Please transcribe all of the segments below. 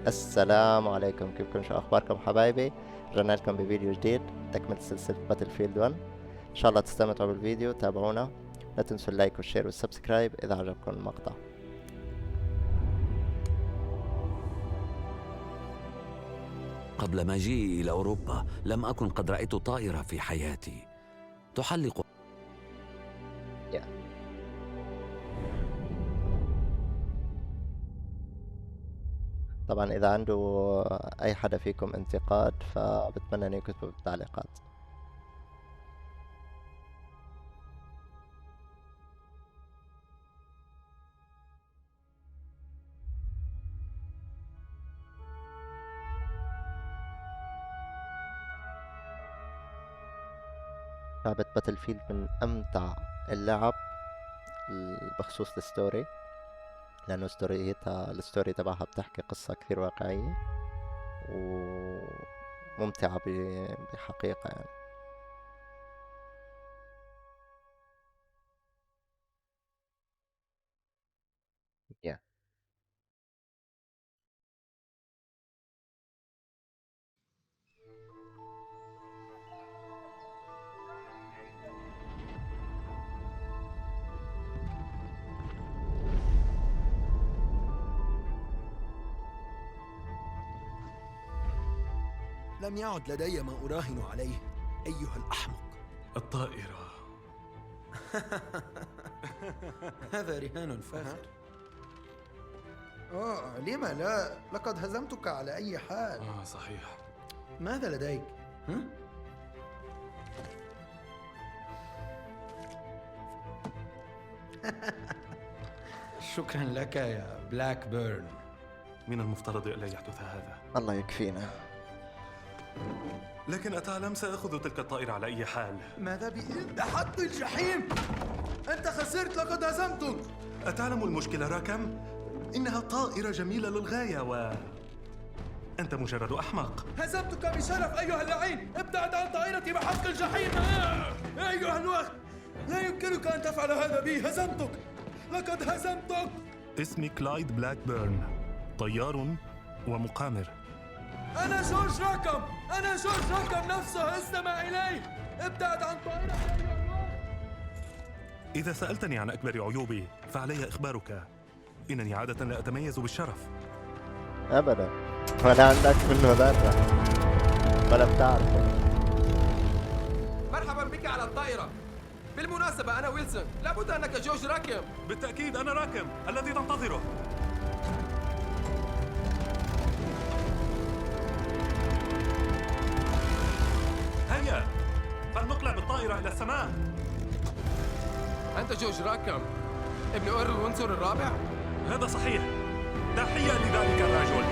السلام عليكم، كيفكم؟ شو اخباركم حبايبي؟ رجعنا لكم بفيديو جديد تكملة سلسلة باتل فيلد 1. ان شاء الله تستمتعوا بالفيديو، تابعونا، لا تنسوا اللايك والشير والسبسكرايب اذا عجبكم المقطع. قبل مجيئي إلى أوروبا لم أكن قد رأيت طائرة في حياتي تحلق. yeah. طبعا اذا عنده اي حدا فيكم انتقاد فبتمنى انه يكتبوا بالتعليقات. لعبة باتل فيلد من امتع اللعب بخصوص الستوري، لانه الستوري تبعها بتحكي قصة كثير واقعية وممتعة بحقيقة يعني. yeah. لم يعد لدي ما أراهن عليه أيها الأحمق. الطائرة. هذا رهان فاخر. لم لا؟ لقد هزمتك على أي حال. صحيح. ماذا لديك؟ ها؟ شكرا لك يا بلاك بيرن. من المفترض ألا يحدث هذا. الله يكفينا. لكن أتعلم سأخذ تلك الطائرة على أي حال. ماذا بحق الجحيم؟ أنت خسرت، لقد هزمتك. أتعلم المشكلة راكم؟ إنها طائرة جميلة للغاية أنت مجرد أحمق. هزمتك بشرف أيها اللعين. ابتعد عن طائرتي بحق الجحيم. أيها الوقت، لا يمكنك أن تفعل هذا بي. هزمتك، لقد هزمتك. اسمي كلايد بلاك بيرن، طيار ومقامر. أنا جورج راكم، أنا جورج راكم نفسه. استمع إلي، ابتعد عن طائرتي. إذا سألتني عن أكبر عيوبي فعلي إخبارك إنني عادة لا أتميز بالشرف. ابدا، ولا عندك منه ذرة ولا بتعرفه. مرحبا بك على الطائرة. بالمناسبة أنا ويلسون، لابد أنك جورج راكم. بالتأكيد أنا راكم الذي تنتظره. هيا فلنقلع بالطائرة إلى السماء. أنت جورج راكم ابن أورل وينسور الرابع؟ هذا صحيح. تحية لذلك الرجل.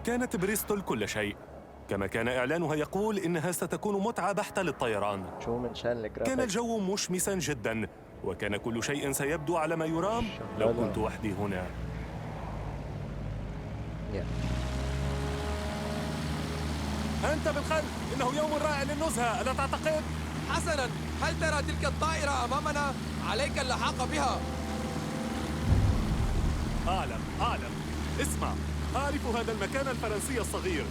كانت بريستول كل شيء، كما كان إعلانها يقول إنها ستكون متعة بحتة للطيران. شو من شان الجرافيك؟ كان الجو مشمسا جدا، وكان كل شيء سيبدو على ما يرام لو كنت وحدي هنا. أنت بالخلف، إنه يوم رائع للنزهة، ألا تعتقد؟ حسناً، هل ترى تلك الطائرة أمامنا؟ عليك اللحاق بها. أعلم. اسمع، أعرف هذا المكان الفرنسي الصغير.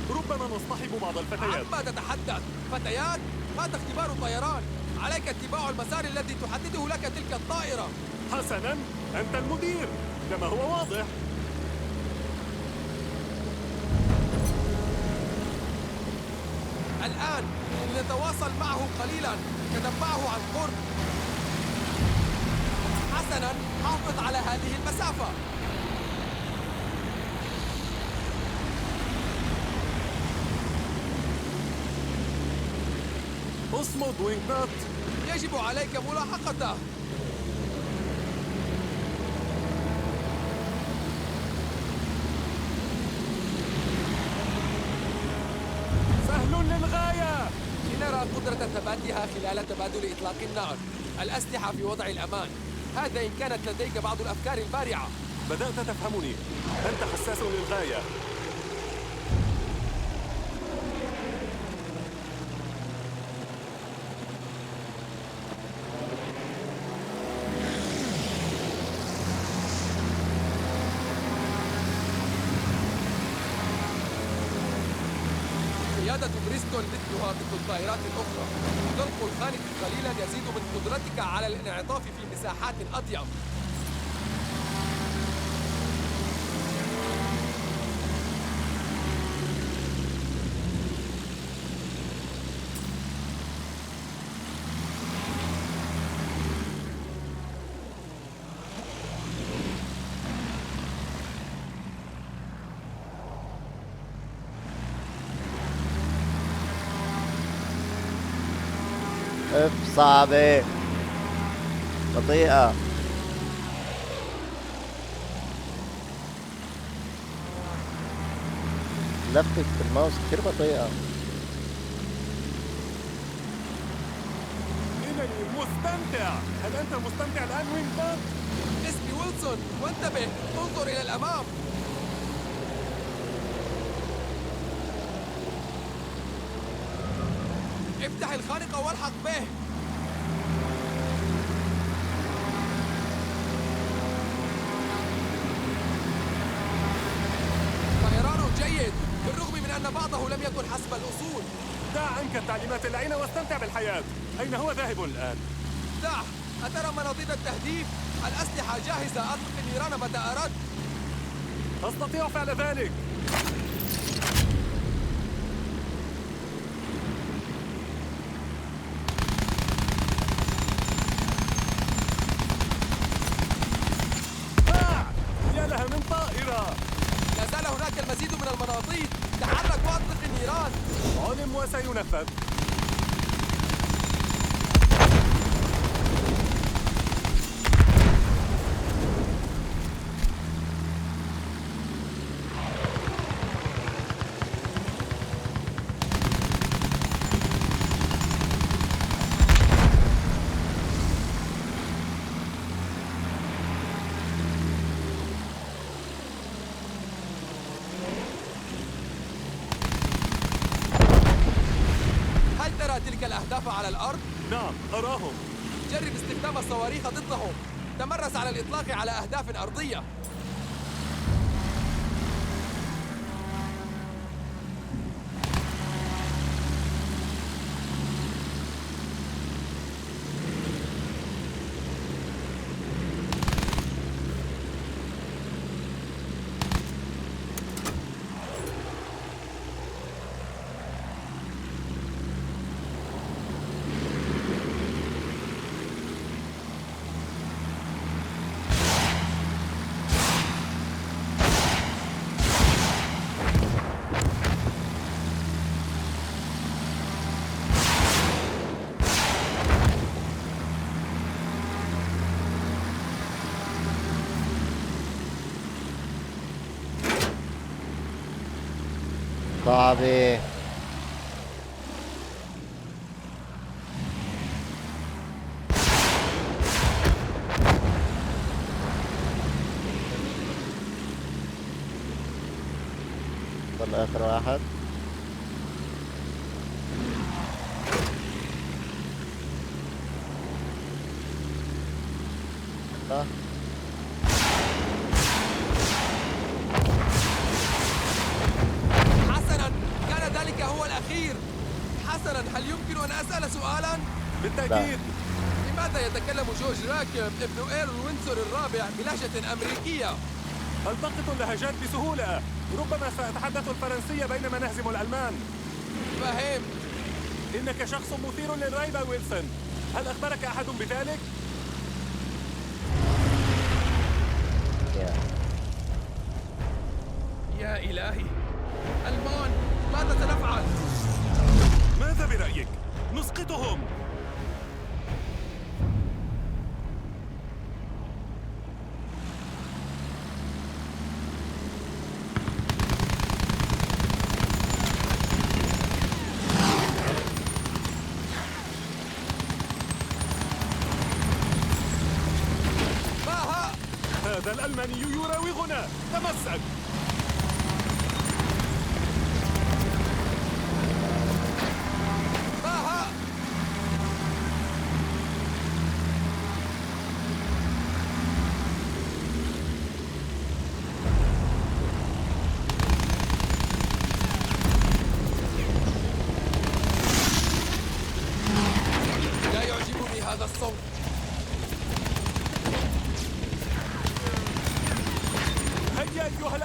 ربما نصطحب بعض الفتيات. عما تتحدث؟ فتيات؟ هذا اختبار طيران. عليك اتباع المسار الذي تحدده لك تلك الطائرة. حسناً، أنت المدير كما هو واضح. الآن لنتواصل معه قليلاً، نتبعه عن قرب. حسناً، حافظ على هذه المسافة. اصمد وينجنات. يجب عليك ملاحقته. سهل للغاية. لنرى قدرة ثباتها خلال تبادل إطلاق النار. الأسلحة في وضع الأمان. هذا إن كانت لديك بعض الأفكار البارعة. بدأت تفهمني. أنت حساس للغاية. بيستول مثلها ضد الطائرات الأخرى. طلق الخانق قليلا يزيد من قدرتك على الانعطاف في مساحات أضيق. اف صعبة بطيئة. لفت بالماوس كتير بطيئة. إنني مستمتع. هل أنت مستمتع الآن وينغبارد؟ اسمي ويلسون، وانتبه، انظر إلى الأمام. افتح الخانق والحق به. طيرانه جيد بالرغم من أن بعضه لم يكن حسب الأصول. دع عنك التعليمات اللعينة واستمتع بالحياة. أين هو ذاهب الآن؟ دع، أترى مناطيد التهديف؟ الأسلحة جاهزة، أطلق النيران متى أردت. أستطيع فعل ذلك. يا لها من طائرة. لا زال هناك المزيد من المناطيد. تحرك وأطلق النيران. علم وسينفذ. هل ترى تلك الأهداف على الأرض؟ نعم أراهم. جرب استخدام الصواريخ ضدهم. تمرس على الإطلاق على أهداف أرضية. صعبة. ضل آخر واحد. صح. حسناً، كان ذلك هو الأخير. حسناً، هل يمكن أن أسأل سؤالاً؟ بالتأكيد. لماذا يتكلم جورج راكب ابن إيرل وينسور الرابع بلهجة أمريكية؟ ألتقط اللهجات بسهولة. ربما سأتحدث الفرنسية بينما نهزم الألمان. فهمت. إنك شخص مثير للريبة ويلسون. هل أخبرك أحد بذلك؟ يا إلهي، ألمان، ماذا سنفعل؟ ماذا برأيك؟ نسقطهم. هذا الألماني يراوغنا. تمسك.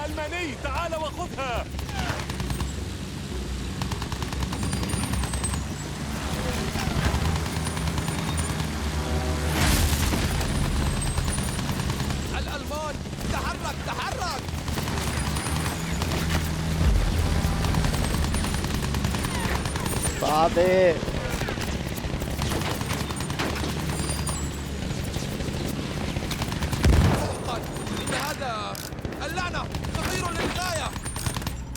الألماني، تعال وخذها. الألمان تحرك تحرك. صعبة. محقا إن هذا اللعنة خطير للغاية.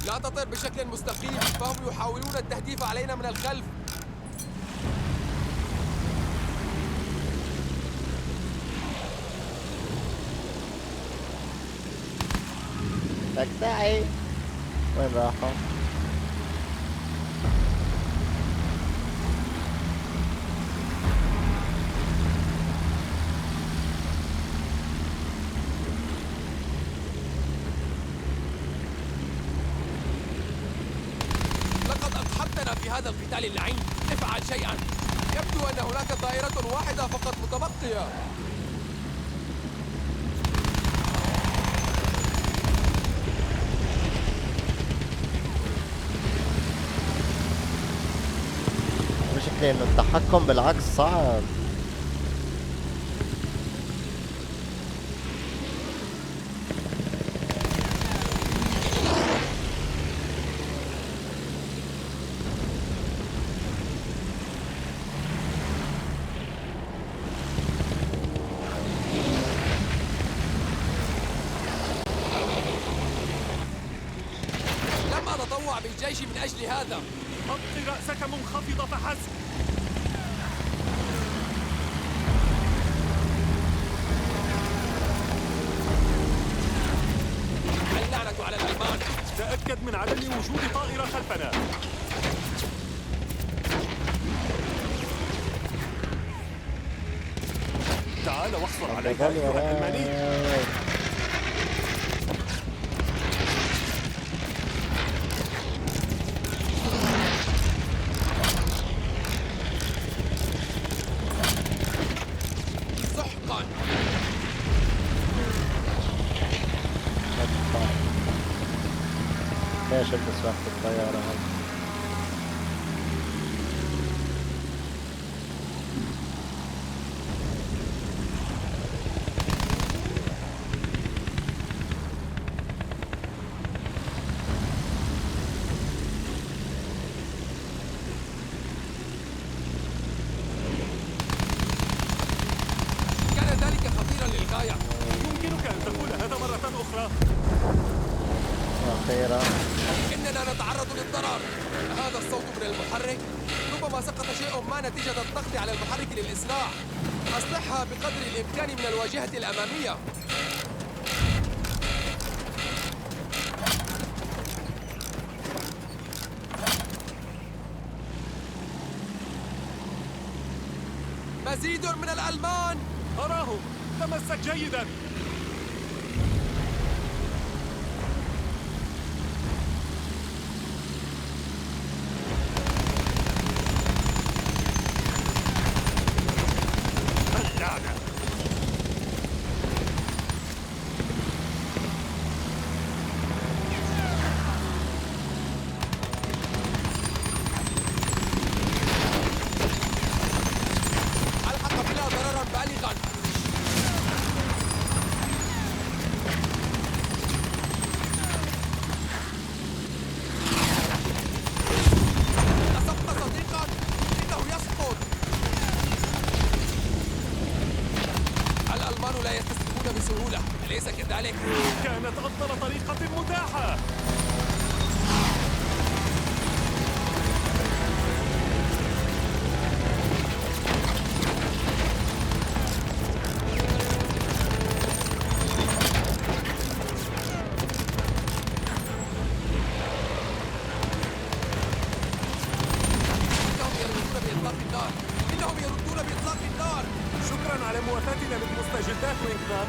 لا تطير بشكل مستقيم، فهم يحاولون التهديف علينا من الخلف. تكتعي. وين راحوا؟ لقد أضحكتنا في هذا القتال اللعين. افعل شيئا. يبدو أن هناك طائرة واحدة فقط متبقية. المشكلة انه التحكم بالعكس صعب. لم أتطوع بالجيش من أجل هذا. أبق رأسك منخفضة فحسب. اللعنة على الألمان. تأكد من عدم وجود طائرة خلفنا. تعال واحصل عليها أيها الألماني. سحقا. ليش البس واحد الطيارة هاي؟ كان ذلك خطيرا للغاية. يمكنك أن تقول هذا مرة أخرى؟ أخيرا. إننا نتعرض للضرر. هذا الصوت من المحرك. ربما سقط شيء ما نتيجة الضغط على المحرك للإسراع. أصلحها بقدر الإمكان من الواجهة الأمامية. مزيد من الألمان. أراهم. تمسك جيدا. اللعنة. ألحق بنا ضررا بالغا. لصقت صديقا. إنه يسقط. الألمان لا يستسلمون بسهولة، أليس كذلك؟ كانت أفضل طريقة متاحة. إنهم يردون بإطلاق النار. إنهم يردون بإطلاق النار. شكرا على موافاتنا بالمستجدات وإنقاذ.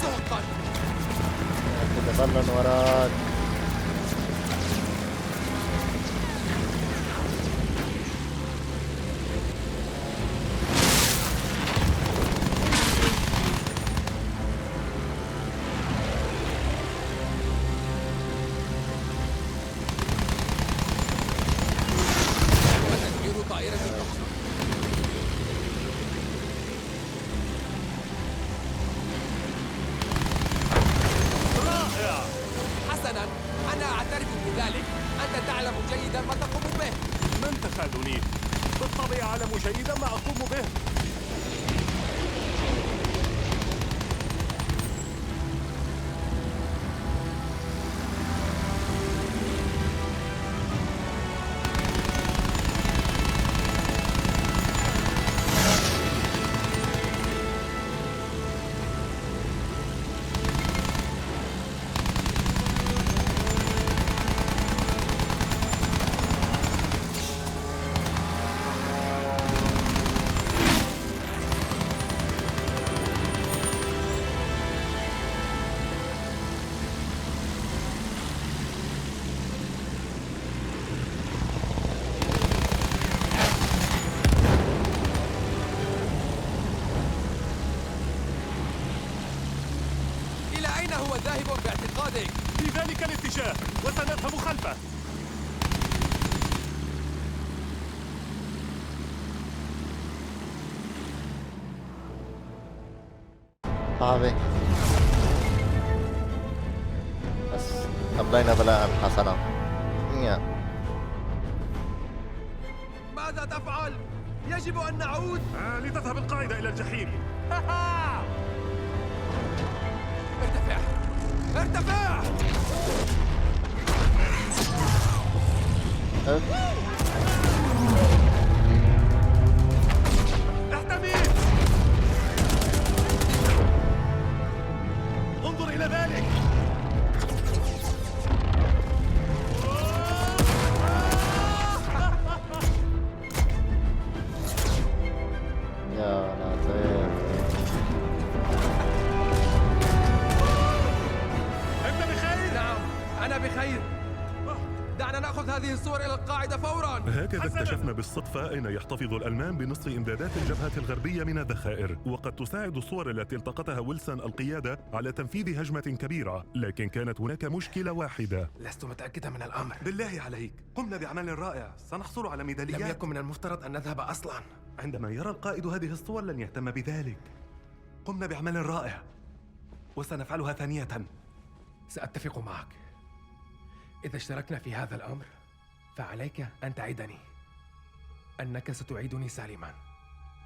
سحقا. كده ظلن وراك. تفادني. بالطبع أعلم جيدا ما أقوم به. إلى أين هو ذاهب باعتقادك؟ في ذلك الاتجاه وسنذهب خلفه. صعبة بس أمضينا بلاء حسنا. ماذا تفعل؟ يجب أن نعود. لتذهب القاعدة إلى الجحيم. ارتفع ارتفع. احتمي. انظر إلى ذلك. يا لطيف. أنت بخير؟ نعم أنا بخير. دعنا نأخذ هذه الصور إلى القاعدة فوراً. هكذا اكتشفنا بالصدفة أين يحتفظ الألمان بنصف إمدادات الجبهة الغربية من الذخائر، وقد تساعد الصور التي التقطها ويلسون القيادة على تنفيذ هجمة كبيرة، لكن كانت هناك مشكلة واحدة. لست متأكدة من الأمر. بالله عليك قمنا بعمل رائع، سنحصل على ميداليات. لم يكن من المفترض أن نذهب أصلاً. عندما يرى القائد هذه الصور لن يهتم بذلك. قمنا بعمل رائع وسنفعلها ثانية. سأتفق معك. إذا اشتركنا في هذا الأمر فعليك أن تعدني أنك ستعيدني سالما.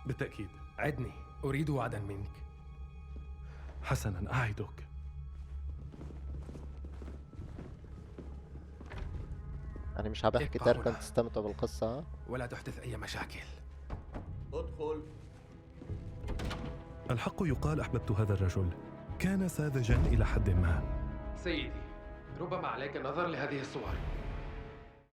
بالتأكيد. عدني، أريد وعدا منك. حسناً أعدك. يعني مش عم بحكي إيه، تركن باولا. تستمتعوا بالقصة. ولا تحدث أي مشاكل. ادخل. الحق يقال أحببت هذا الرجل، كان ساذجا إلى حد ما. سيدي، ربما عليك النظر لهذه الصور.